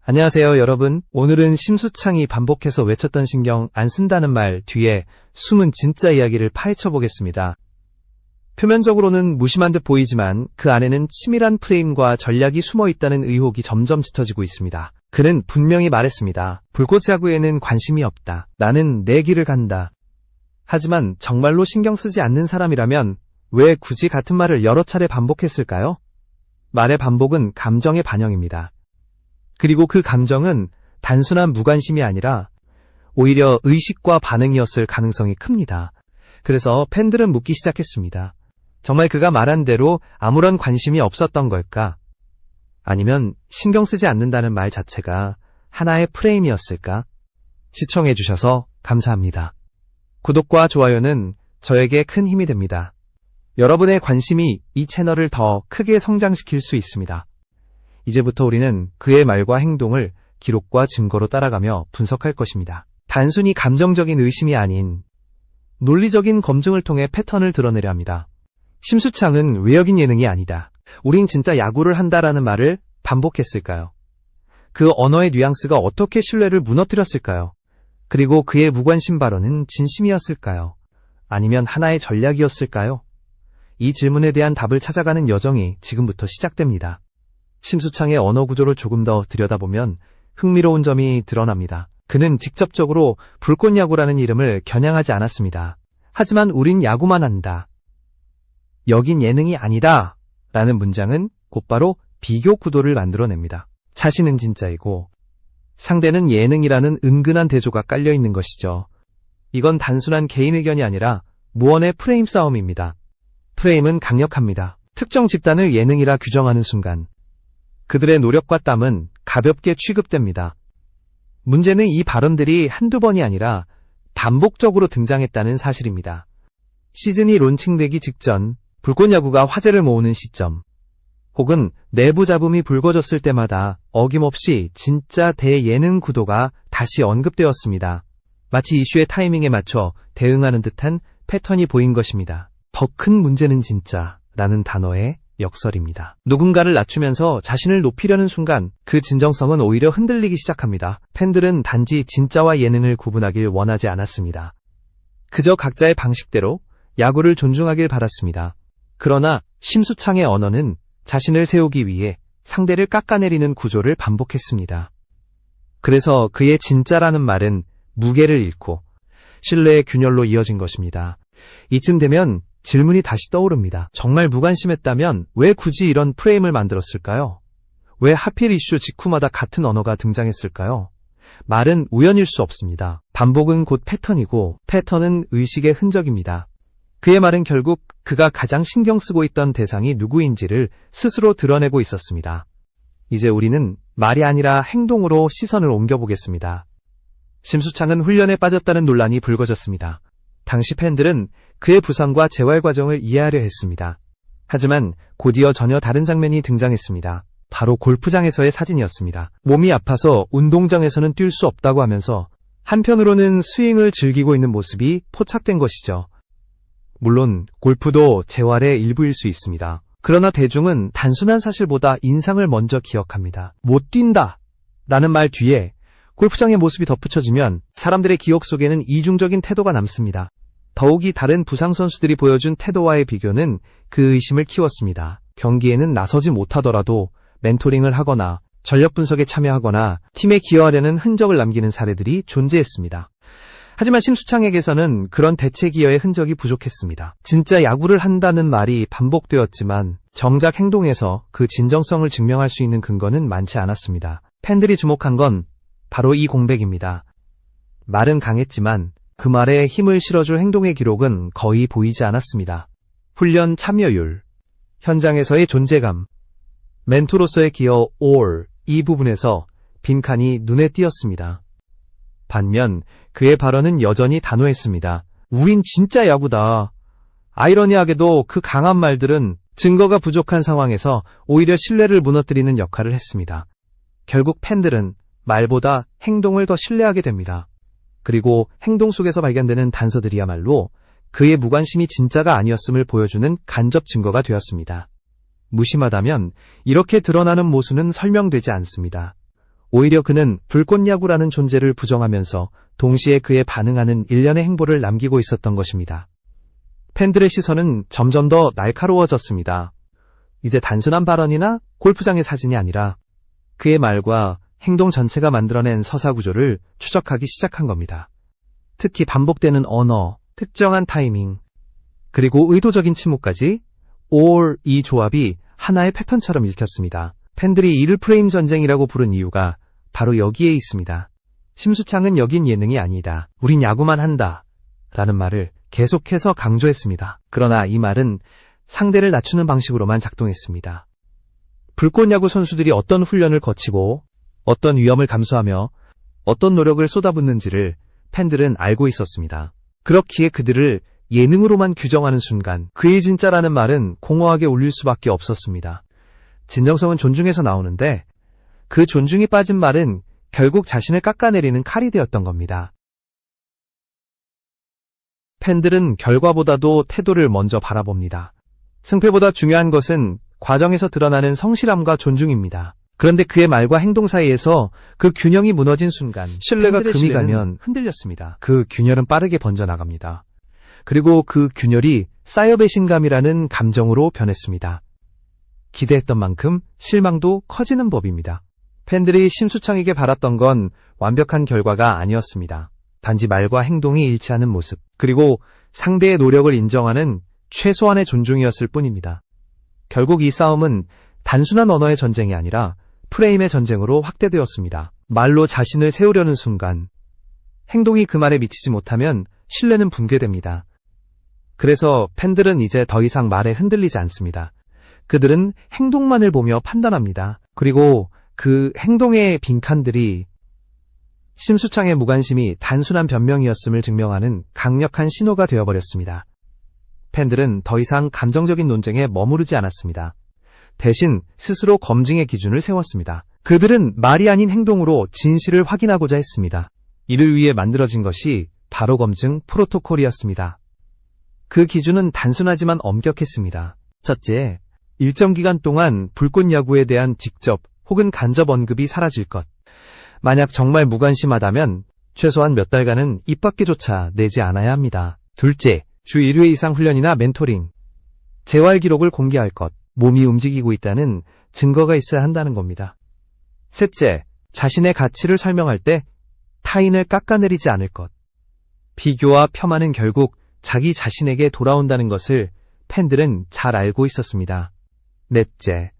안녕하세요, 여러분. 오늘은 심수창이 반복해서 외쳤던 신경 안 쓴다는 말 뒤에 숨은 진짜 이야기를 파헤쳐 보겠습니다. 표면적으로는 무심한 듯 보이지만 그 안에는 치밀한 프레임과 전략이 숨어 있다는 의혹이 점점 짙어지고 있습니다. 그는 분명히 말했습니다. 불꽃 야구에는 관심이 없다. 나는 내 길을 간다. 하지만 정말로 신경 쓰지 않는 사람이라면 왜 굳이 같은 말을 여러 차례 반복했을까요? 말의 반복은 감정의 반영입니다. 그리고 그 감정은 단순한 무관심이 아니라 오히려 의식과 반응이었을 가능성이 큽니다. 그래서 팬들은 묻기 시작했습니다. 정말 그가 말한 대로 아무런 관심이 없었던 걸까? 아니면 신경 쓰지 않는다는 말 자체가 하나의 프레임이었을까? 시청해주셔서 감사합니다. 구독과 좋아요는 저에게 큰 힘이 됩니다. 여러분의 관심이 이 채널을 더 크게 성장시킬 수 있습니다. 이제부터 우리는 그의 말과 행동을 기록과 증거로 따라가며 분석할 것입니다. 단순히 감정적인 의심이 아닌 논리적인 검증을 통해 패턴을 드러내려 합니다. 심수창은 외역인 예능이 아니다. 우린 진짜 야구를 한다라는 말을 반복했을까요? 그 언어의 뉘앙스가 어떻게 신뢰를 무너뜨렸을까요? 그리고 그의 무관심 발언은 진심이었을까요? 아니면 하나의 전략이었을까요? 이 질문에 대한 답을 찾아가는 여정이 지금부터 시작됩니다. 심수창의 언어 구조를 조금 더 들여다보면 흥미로운 점이 드러납니다. 그는 직접적으로 불꽃야구라는 이름을 겨냥하지 않았습니다. 하지만 우린 야구만 한다. 여긴 예능이 아니다. 라는 문장은 곧바로 비교 구도를 만들어냅니다. 자신은 진짜이고 상대는 예능이라는 은근한 대조가 깔려있는 것이죠. 이건 단순한 개인 의견이 아니라 무언의 프레임 싸움입니다. 프레임은 강력합니다. 특정 집단을 예능이라 규정하는 순간 그들의 노력과 땀은 가볍게 취급됩니다. 문제는 이 발언들이 한두 번이 아니라 반복적으로 등장했다는 사실입니다. 시즌이 론칭되기 직전 불꽃야구가 화제를 모으는 시점, 혹은 내부 잡음이 불거졌을 때마다 어김없이 진짜 대예능 구도가 다시 언급되었습니다. 마치 이슈의 타이밍에 맞춰 대응하는 듯한 패턴이 보인 것입니다. 더 큰 문제는 진짜라는 단어의 역설입니다. 누군가를 낮추면서 자신을 높이려는 순간 그 진정성은 오히려 흔들리기 시작합니다. 팬들은 단지 진짜와 예능을 구분하길 원하지 않았습니다. 그저 각자의 방식대로 야구를 존중하길 바랐습니다. 그러나 심수창의 언어는 자신을 세우기 위해 상대를 깎아내리는 구조를 반복했습니다. 그래서 그의 진짜라는 말은 무게를 잃고 신뢰의 균열로 이어진 것입니다. 이쯤 되면 질문이 다시 떠오릅니다. 정말 무관심했다면 왜 굳이 이런 프레임을 만들었을까요? 왜 하필 이슈 직후마다 같은 언어가 등장했을까요? 말은 우연일 수 없습니다. 반복은 곧 패턴이고 패턴은 의식의 흔적입니다. 그의 말은 결국 그가 가장 신경 쓰고 있던 대상이 누구인지를 스스로 드러내고 있었습니다. 이제 우리는 말이 아니라 행동으로 시선을 옮겨보겠습니다. 심수창은 훈련에 빠졌다는 논란이 불거졌습니다. 당시 팬들은 그의 부상과 재활 과정을 이해하려 했습니다. 하지만 곧이어 전혀 다른 장면이 등장했습니다. 바로 골프장에서의 사진이었습니다. 몸이 아파서 운동장에서는 뛸 수 없다고 하면서 한편으로는 스윙을 즐기고 있는 모습이 포착된 것이죠. 물론 골프도 재활의 일부일 수 있습니다. 그러나 대중은 단순한 사실보다 인상을 먼저 기억합니다. 못 뛴다 라는 말 뒤에 골프장의 모습이 덧붙여지면 사람들의 기억 속에는 이중적인 태도가 남습니다. 더욱이 다른 부상 선수들이 보여준 태도와의 비교는 그 의심을 키웠습니다. 경기에는 나서지 못하더라도 멘토링을 하거나 전력 분석에 참여하거나 팀에 기여하려는 흔적을 남기는 사례들이 존재했습니다. 하지만 심수창에게서는 그런 대체 기여의 흔적이 부족했습니다. 진짜 야구를 한다는 말이 반복되었지만 정작 행동에서 그 진정성을 증명할 수 있는 근거는 많지 않았습니다. 팬들이 주목한 건 바로 이 공백입니다. 말은 강했지만 그 말에 힘을 실어줄 행동의 기록은 거의 보이지 않았습니다. 훈련 참여율, 현장에서의 존재감, 멘토로서의 기여 이 부분에서 빈칸이 눈에 띄었습니다. 반면 그의 발언은 여전히 단호했습니다. 우린 진짜 야구다. 아이러니하게도 그 강한 말들은 증거가 부족한 상황에서 오히려 신뢰를 무너뜨리는 역할을 했습니다. 결국 팬들은 말보다 행동을 더 신뢰하게 됩니다. 그리고 행동 속에서 발견되는 단서들이야말로 그의 무관심이 진짜가 아니었음을 보여주는 간접 증거가 되었습니다. 무심하다면 이렇게 드러나는 모순은 설명되지 않습니다. 오히려 그는 불꽃야구라는 존재를 부정하면서 동시에 그에 반응하는 일련의 행보를 남기고 있었던 것입니다. 팬들의 시선은 점점 더 날카로워졌습니다. 이제 단순한 발언이나 골프장의 사진이 아니라 그의 말과 행동 전체가 만들어낸 서사 구조를 추적하기 시작한 겁니다. 특히 반복되는 언어, 특정한 타이밍, 그리고 의도적인 침묵까지 이 조합이 하나의 패턴처럼 읽혔습니다. 팬들이 이를 프레임 전쟁이라고 부른 이유가 바로 여기에 있습니다. 심수창은 여긴 예능이 아니다. 우린 야구만 한다. 라는 말을 계속해서 강조했습니다. 그러나 이 말은 상대를 낮추는 방식으로만 작동했습니다. 불꽃야구 선수들이 어떤 훈련을 거치고 어떤 위험을 감수하며 어떤 노력을 쏟아붓는지를 팬들은 알고 있었습니다. 그렇기에 그들을 예능으로만 규정하는 순간 그의 진짜라는 말은 공허하게 울릴 수밖에 없었습니다. 진정성은 존중에서 나오는데 그 존중이 빠진 말은 결국 자신을 깎아내리는 칼이 되었던 겁니다. 팬들은 결과보다도 태도를 먼저 바라봅니다. 승패보다 중요한 것은 과정에서 드러나는 성실함과 존중입니다. 그런데 그의 말과 행동 사이에서 그 균형이 무너진 순간 신뢰가 금이 가면 흔들렸습니다. 그 균열은 빠르게 번져나갑니다. 그리고 그 균열이 쌓여 배신감이라는 감정으로 변했습니다. 기대했던 만큼 실망도 커지는 법입니다. 팬들이 심수창에게 바랐던 건 완벽한 결과가 아니었습니다. 단지 말과 행동이 일치하는 모습, 그리고 상대의 노력을 인정하는 최소한의 존중이었을 뿐입니다. 결국 이 싸움은 단순한 언어의 전쟁이 아니라 프레임의 전쟁으로 확대되었습니다. 말로 자신을 세우려는 순간 행동이 그 말에 미치지 못하면 신뢰는 붕괴됩니다. 그래서 팬들은 이제 더 이상 말에 흔들리지 않습니다. 그들은 행동만을 보며 판단합니다. 그리고 그 행동의 빈칸들이 심수창의 무관심이 단순한 변명이었음을 증명하는 강력한 신호가 되어버렸습니다. 팬들은 더 이상 감정적인 논쟁에 머무르지 않았습니다. 대신 스스로 검증의 기준을 세웠습니다. 그들은 말이 아닌 행동으로 진실을 확인하고자 했습니다. 이를 위해 만들어진 것이 바로 검증 프로토콜이었습니다. 그 기준은 단순하지만 엄격했습니다. 첫째, 일정 기간 동안 불꽃야구에 대한 직접 혹은 간접 언급이 사라질 것. 만약 정말 무관심하다면 최소한 몇 달간은 입 밖에조차 내지 않아야 합니다. 둘째, 주 1회 이상 훈련이나 멘토링, 재활 기록을 공개할 것. 몸이 움직이고 있다는 증거가 있어야 한다는 겁니다. 셋째, 자신의 가치를 설명할 때 타인을 깎아내리지 않을 것. 비교와 폄하는 결국 자기 자신에게 돌아온다는 것을 팬들은 잘 알고 있었습니다. 넷째,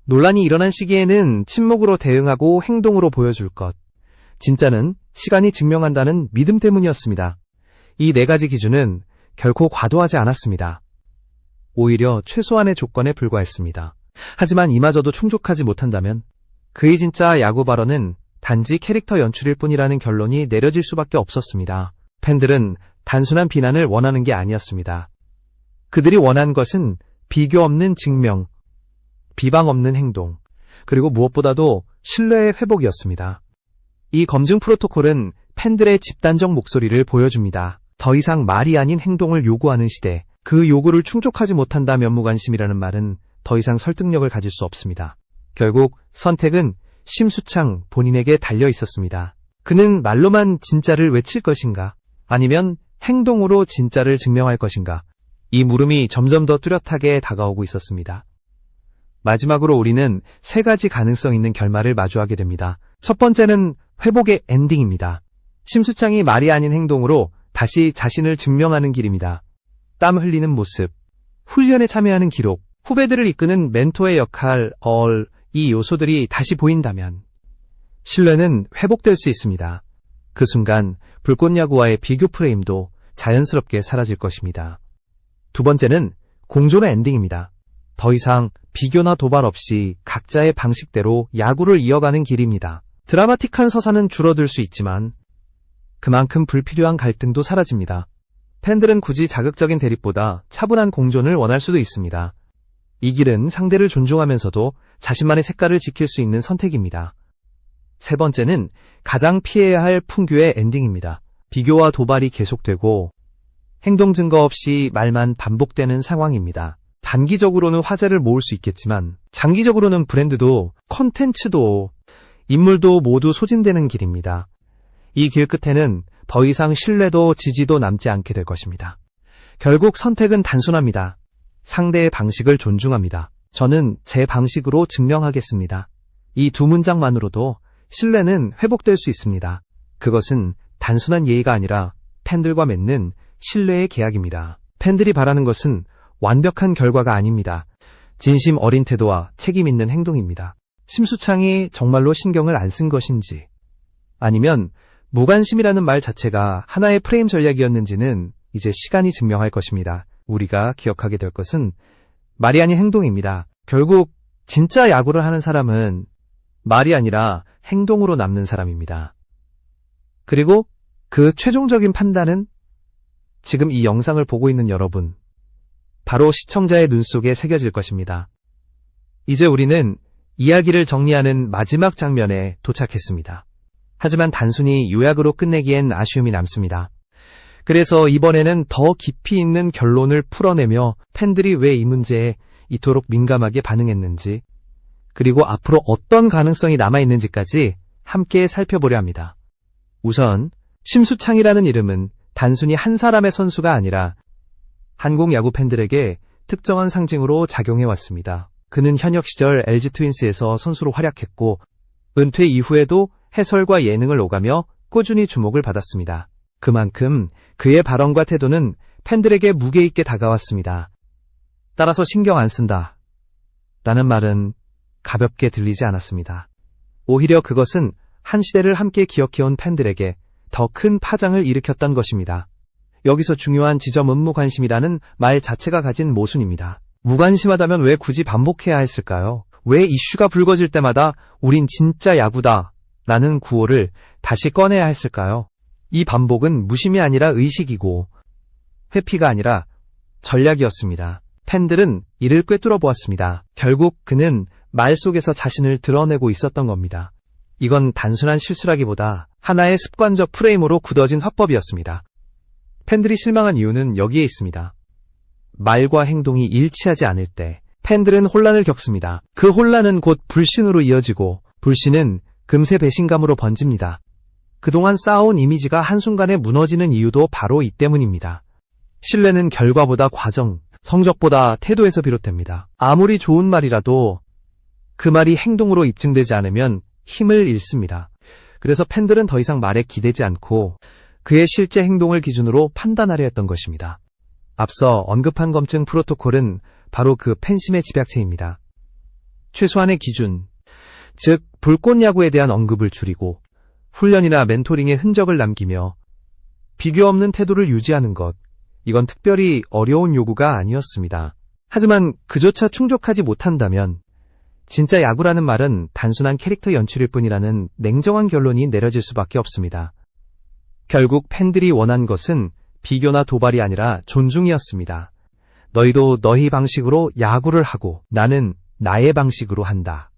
논란이 일어난 시기에는 침묵으로 대응하고 행동으로 보여줄 것. 진짜는 시간이 증명한다는 믿음 때문이었습니다. 이 네 가지 기준은 결코 과도하지 않았습니다. 오히려 최소한의 조건에 불과했습니다. 하지만 이마저도 충족하지 못한다면 그의 진짜 야구 발언은 단지 캐릭터 연출일 뿐이라는 결론이 내려질 수밖에 없었습니다. 팬들은 단순한 비난을 원하는 게 아니었습니다. 그들이 원한 것은 비교 없는 증명, 비방 없는 행동, 그리고 무엇보다도 신뢰의 회복이었습니다. 이 검증 프로토콜은 팬들의 집단적 목소리를 보여줍니다. 더 이상 말이 아닌 행동을 요구하는 시대, 그 요구를 충족하지 못한다면 무관심이라는 말은 더 이상 설득력을 가질 수 없습니다. 결국 선택은 심수창 본인에게 달려 있었습니다. 그는 말로만 진짜를 외칠 것인가? 아니면 행동으로 진짜를 증명할 것인가? 이 물음이 점점 더 뚜렷하게 다가오고 있었습니다. 마지막으로 우리는 세 가지 가능성 있는 결말을 마주하게 됩니다. 첫 번째는 회복의 엔딩입니다. 심수창이 말이 아닌 행동으로 다시 자신을 증명하는 길입니다. 땀 흘리는 모습, 훈련에 참여하는 기록, 후배들을 이끄는 멘토의 역할, 이 요소들이 다시 보인다면 신뢰는 회복될 수 있습니다. 그 순간 불꽃야구와의 비교 프레임도 자연스럽게 사라질 것입니다. 두 번째는 공존의 엔딩입니다. 더 이상 비교나 도발 없이 각자의 방식대로 야구를 이어가는 길입니다. 드라마틱한 서사는 줄어들 수 있지만 그만큼 불필요한 갈등도 사라집니다. 팬들은 굳이 자극적인 대립보다 차분한 공존을 원할 수도 있습니다. 이 길은 상대를 존중하면서도 자신만의 색깔을 지킬 수 있는 선택입니다. 세 번째는 가장 피해야 할 풍규의 엔딩입니다. 비교와 도발이 계속되고 행동 증거 없이 말만 반복되는 상황입니다. 단기적으로는 화제를 모을 수 있겠지만 장기적으로는 브랜드도 콘텐츠도 인물도 모두 소진되는 길입니다. 이 길 끝에는 더 이상 신뢰도 지지도 남지 않게 될 것입니다. 결국 선택은 단순합니다. 상대의 방식을 존중합니다. 저는 제 방식으로 증명하겠습니다. 이 두 문장만으로도 신뢰는 회복될 수 있습니다. 그것은 단순한 예의가 아니라 팬들과 맺는 신뢰의 계약입니다. 팬들이 바라는 것은 완벽한 결과가 아닙니다. 진심 어린 태도와 책임 있는 행동입니다. 심수창이 정말로 신경을 안 쓴 것인지, 아니면 무관심이라는 말 자체가 하나의 프레임 전략이었는지는 이제 시간이 증명할 것입니다. 우리가 기억하게 될 것은 말이 아닌 행동입니다. 결국 진짜 야구를 하는 사람은 말이 아니라 행동으로 남는 사람입니다. 그리고 그 최종적인 판단은 지금 이 영상을 보고 있는 여러분, 바로 시청자의 눈 속에 새겨질 것입니다. 이제 우리는 이야기를 정리하는 마지막 장면에 도착했습니다. 하지만 단순히 요약으로 끝내기엔 아쉬움이 남습니다. 그래서 이번에는 더 깊이 있는 결론을 풀어내며 팬들이 왜 이 문제에 이토록 민감하게 반응했는지, 그리고 앞으로 어떤 가능성이 남아있는지까지 함께 살펴보려 합니다. 우선 심수창이라는 이름은 단순히 한 사람의 선수가 아니라 한국 야구 팬들에게 특정한 상징으로 작용해왔습니다. 그는 현역 시절 LG 트윈스에서 선수로 활약했고 은퇴 이후에도 해설과 예능을 오가며 꾸준히 주목을 받았습니다. 그만큼 그의 발언과 태도는 팬들에게 무게 있게 다가왔습니다. 따라서 신경 안 쓴다 라는 말은 가볍게 들리지 않았습니다. 오히려 그것은 한 시대를 함께 기억해온 팬들에게 더 큰 파장을 일으켰던 것입니다. 여기서 중요한 지점은 무관심이라는 말 자체가 가진 모순입니다. 무관심하다면 왜 굳이 반복해야 했을까요? 왜 이슈가 불거질 때마다 우린 진짜 야구다 라는 구호를 다시 꺼내야 했을까요? 이 반복은 무심이 아니라 의식이고 회피가 아니라 전략이었습니다. 팬들은 이를 꿰뚫어 보았습니다. 결국 그는 말 속에서 자신을 드러내고 있었던 겁니다. 이건 단순한 실수라기보다 하나의 습관적 프레임으로 굳어진 화법이었습니다. 팬들이 실망한 이유는 여기에 있습니다. 말과 행동이 일치하지 않을 때 팬들은 혼란을 겪습니다. 그 혼란은 곧 불신으로 이어지고 불신은 금세 배신감으로 번집니다. 그동안 쌓아온 이미지가 한순간에 무너지는 이유도 바로 이 때문입니다. 신뢰는 결과보다 과정, 성적보다 태도에서 비롯됩니다. 아무리 좋은 말이라도 그 말이 행동으로 입증되지 않으면 힘을 잃습니다. 그래서 팬들은 더 이상 말에 기대지 않고 그의 실제 행동을 기준으로 판단하려 했던 것입니다. 앞서 언급한 검증 프로토콜은 바로 그 팬심의 집약체입니다. 최소한의 기준, 즉 불꽃 야구에 대한 언급을 줄이고 훈련이나 멘토링의 흔적을 남기며 비교 없는 태도를 유지하는 것, 이건 특별히 어려운 요구가 아니었습니다. 하지만 그조차 충족하지 못한다면 진짜 야구라는 말은 단순한 캐릭터 연출일 뿐이라는 냉정한 결론이 내려질 수밖에 없습니다. 결국 팬들이 원한 것은 비교나 도발이 아니라 존중이었습니다. 너희도 너희 방식으로 야구를 하고 나는 나의 방식으로 한다.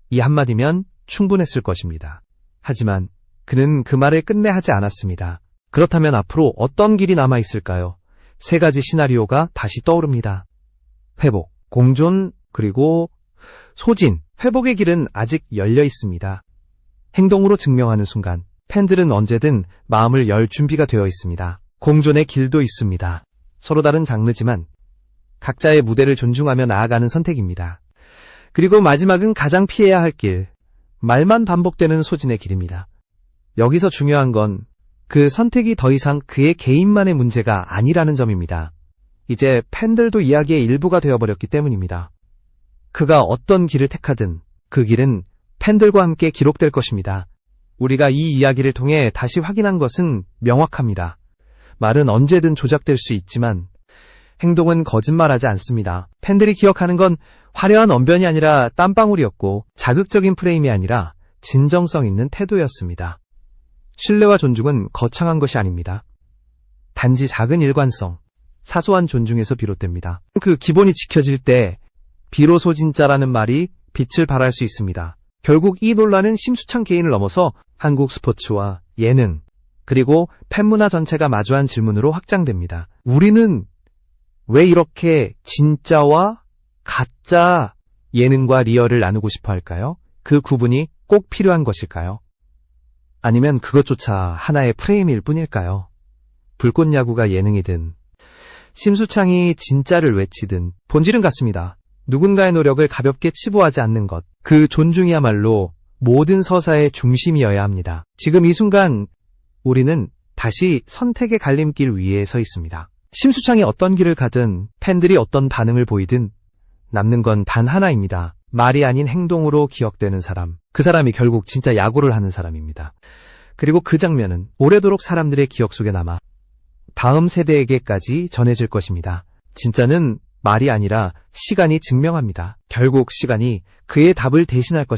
이 한마디면 충분했을 것입니다. 하지만 그는 그 말을 끝내 하지 않았습니다. 그렇다면 앞으로 어떤 길이 남아있을까요? 세 가지 시나리오가 다시 떠오릅니다. 회복, 공존, 그리고 소진. 회복의 길은 아직 열려 있습니다. 행동으로 증명하는 순간 팬들은 언제든 마음을 열 준비가 되어 있습니다. 공존의 길도 있습니다. 서로 다른 장르지만 각자의 무대를 존중하며 나아가는 선택입니다. 그리고 마지막은 가장 피해야 할 길, 말만 반복되는 소진의 길입니다. 여기서 중요한 건 그 선택이 더 이상 그의 개인만의 문제가 아니라는 점입니다. 이제 팬들도 이야기의 일부가 되어버렸기 때문입니다. 그가 어떤 길을 택하든 그 길은 팬들과 함께 기록될 것입니다. 우리가 이 이야기를 통해 다시 확인한 것은 명확합니다. 말은 언제든 조작될 수 있지만 행동은 거짓말하지 않습니다. 팬들이 기억하는 건 화려한 언변이 아니라 땀방울이었고 자극적인 프레임이 아니라 진정성 있는 태도였습니다. 신뢰와 존중은 거창한 것이 아닙니다. 단지 작은 일관성, 사소한 존중에서 비롯됩니다. 그 기본이 지켜질 때 비로소 진짜라는 말이 빛을 발할 수 있습니다. 결국 이 논란은 심수창 개인을 넘어서 한국 스포츠와 예능, 그리고 팬문화 전체가 마주한 질문으로 확장됩니다. 우리는 왜 이렇게 진짜와 가짜 예능과 리얼을 나누고 싶어 할까요? 그 구분이 꼭 필요한 것일까요? 아니면 그것조차 하나의 프레임일 뿐일까요? 불꽃야구가 예능이든 심수창이 진짜를 외치든 본질은 같습니다. 누군가의 노력을 가볍게 치부하지 않는 것, 그 존중이야말로 모든 서사의 중심이어야 합니다. 지금 이 순간 우리는 다시 선택의 갈림길 위에 서 있습니다. 심수창이 어떤 길을 가든 팬들이 어떤 반응을 보이든 남는 건 단 하나입니다. 말이 아닌 행동으로 기억되는 사람. 그 사람이 결국 진짜 야구를 하는 사람입니다. 그리고 그 장면은 오래도록 사람들의 기억 속에 남아 다음 세대에게까지 전해질 것입니다. 진짜는 말이 아니라 시간이 증명합니다. 결국 시간이 그의 답을 대신할 것입니다.